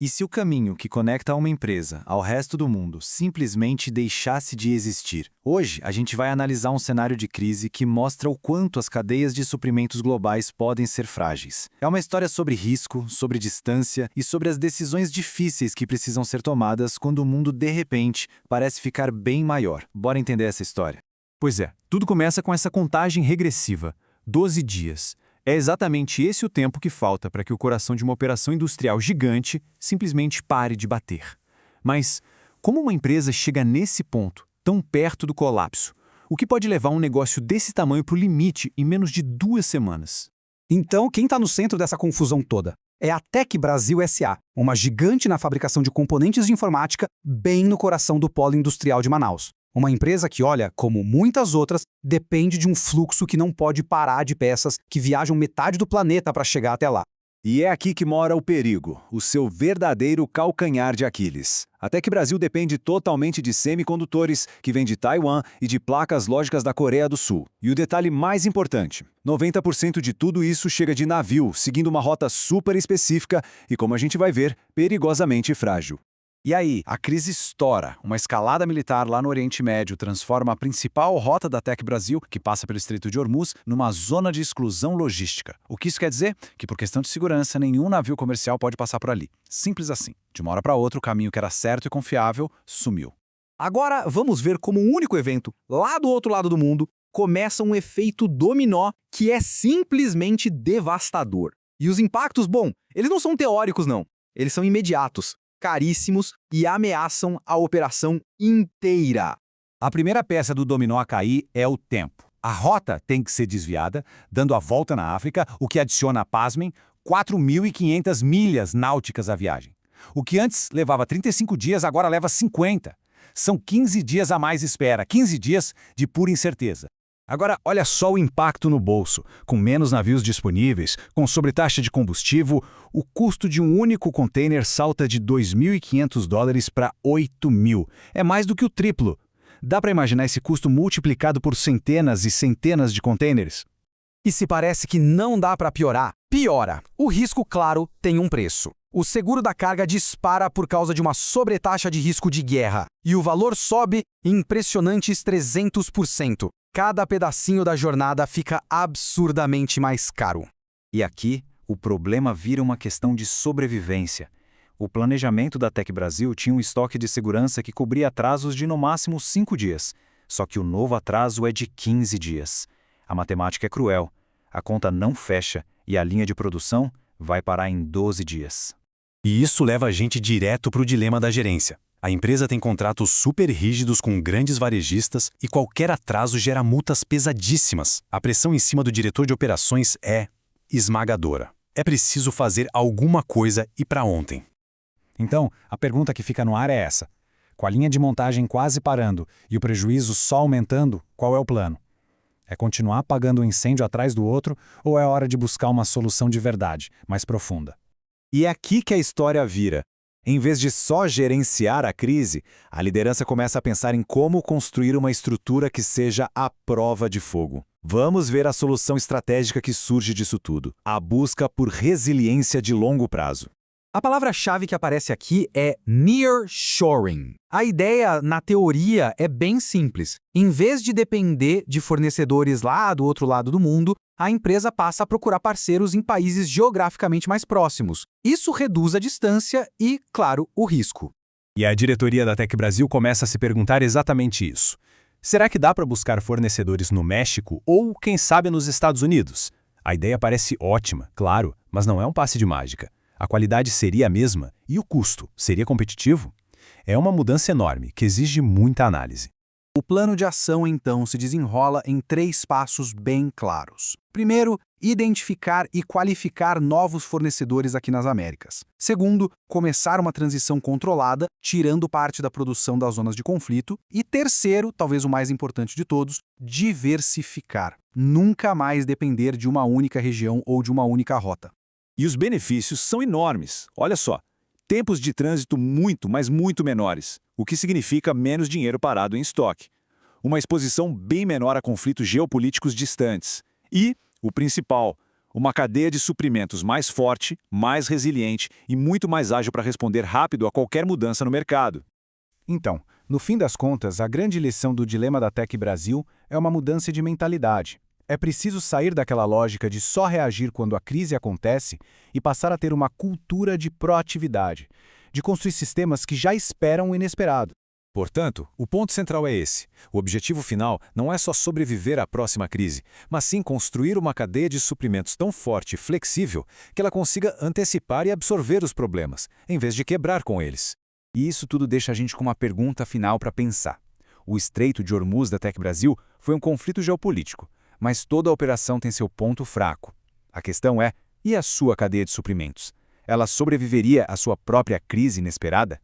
E se o caminho que conecta uma empresa ao resto do mundo simplesmente deixasse de existir? Hoje, a gente vai analisar um cenário de crise que mostra o quanto as cadeias de suprimentos globais podem ser frágeis. É uma história sobre risco, sobre distância e sobre as decisões difíceis que precisam ser tomadas quando o mundo, de repente, parece ficar bem maior. Bora entender essa história. Pois é, tudo começa com essa contagem regressiva. 12 dias. É exatamente esse o tempo que falta para que o coração de uma operação industrial gigante simplesmente pare de bater. Mas como uma empresa chega nesse ponto, tão perto do colapso? O que pode levar um negócio desse tamanho para o limite em menos de 2 semanas? Então, quem está no centro dessa confusão toda? É a Tec Brasil SA, uma gigante na fabricação de componentes de informática, bem no coração do polo industrial de Manaus. Uma empresa que, olha, como muitas outras, depende de um fluxo que não pode parar de peças que viajam metade do planeta para chegar até lá. E é aqui que mora o perigo, o seu verdadeiro calcanhar de Aquiles. Até que o Brasil depende totalmente de semicondutores, que vêm de Taiwan, e de placas lógicas da Coreia do Sul. E o detalhe mais importante, 90% de tudo isso chega de navio, seguindo uma rota super específica e, como a gente vai ver, perigosamente frágil. E aí, a crise estoura. Uma escalada militar lá no Oriente Médio transforma a principal rota da Tec Brasil, que passa pelo Estreito de Hormuz, numa zona de exclusão logística. O que isso quer dizer? Que por questão de segurança, nenhum navio comercial pode passar por ali. Simples assim. De uma hora para outra, o caminho que era certo e confiável sumiu. Agora, vamos ver como um único evento, lá do outro lado do mundo, começa um efeito dominó que é simplesmente devastador. E os impactos, bom, eles não são teóricos, não. Eles são imediatos, caríssimos e ameaçam a operação inteira. A primeira peça do dominó a cair é o tempo. A rota tem que ser desviada, dando a volta na África, o que adiciona, pasmem, 4.500 milhas náuticas à viagem. O que antes levava 35 dias, agora leva 50. São 15 dias a mais espera, 15 dias de pura incerteza. Agora, olha só o impacto no bolso. Com menos navios disponíveis, com sobretaxa de combustível, o custo de um único container salta de $2.500 para 8.000. É mais do que o triplo. Dá para imaginar esse custo multiplicado por centenas e centenas de containers? E se parece que não dá para piorar, piora. O risco, claro, tem um preço. O seguro da carga dispara por causa de uma sobretaxa de risco de guerra. E o valor sobe impressionantes 300%. Cada pedacinho da jornada fica absurdamente mais caro. E aqui, o problema vira uma questão de sobrevivência. O planejamento da Tec Brasil tinha um estoque de segurança que cobria atrasos de no máximo 5 dias. Só que o novo atraso é de 15 dias. A matemática é cruel. A conta não fecha e a linha de produção vai parar em 12 dias. E isso leva a gente direto para o dilema da gerência. A empresa tem contratos super rígidos com grandes varejistas e qualquer atraso gera multas pesadíssimas. A pressão em cima do diretor de operações é esmagadora. É preciso fazer alguma coisa e para ontem. Então, a pergunta que fica no ar é essa. Com a linha de montagem quase parando e o prejuízo só aumentando, qual é o plano? É continuar apagando um incêndio atrás do outro ou é hora de buscar uma solução de verdade, mais profunda? E é aqui que a história vira. Em vez de só gerenciar a crise, a liderança começa a pensar em como construir uma estrutura que seja à prova de fogo. Vamos ver a solução estratégica que surge disso tudo: a busca por resiliência de longo prazo. A palavra-chave que aparece aqui é nearshoring. A ideia, na teoria, é bem simples. Em vez de depender de fornecedores lá do outro lado do mundo, a empresa passa a procurar parceiros em países geograficamente mais próximos. Isso reduz a distância e, claro, o risco. E a diretoria da Tec Brasil começa a se perguntar exatamente isso. Será que dá para buscar fornecedores no México ou, quem sabe, nos Estados Unidos? A ideia parece ótima, claro, mas não é um passe de mágica. A qualidade seria a mesma e o custo seria competitivo? É uma mudança enorme que exige muita análise. O plano de ação, então, se desenrola em 3 passos bem claros. Primeiro, identificar e qualificar novos fornecedores aqui nas Américas. Segundo, começar uma transição controlada, tirando parte da produção das zonas de conflito. E terceiro, talvez o mais importante de todos, diversificar. Nunca mais depender de uma única região ou de uma única rota. E os benefícios são enormes. Olha só, tempos de trânsito muito, mas muito menores, o que significa menos dinheiro parado em estoque. Uma exposição bem menor a conflitos geopolíticos distantes. E, o principal, Uma cadeia de suprimentos mais forte, mais resiliente e muito mais ágil para responder rápido a qualquer mudança no mercado. Então, no fim das contas, a grande lição do dilema da Tec Brasil é uma mudança de mentalidade. É preciso sair daquela lógica de só reagir quando a crise acontece e passar a ter uma cultura de proatividade, de construir sistemas que já esperam o inesperado. Portanto, o ponto central é esse. O objetivo final não é só sobreviver à próxima crise, mas sim construir uma cadeia de suprimentos tão forte e flexível que ela consiga antecipar e absorver os problemas, em vez de quebrar com eles. E isso tudo deixa a gente com uma pergunta final para pensar. O Estreito de Hormuz da Tec Brasil foi um conflito geopolítico, mas toda a operação tem seu ponto fraco. A questão é, e a sua cadeia de suprimentos? Ela sobreviveria à sua própria crise inesperada?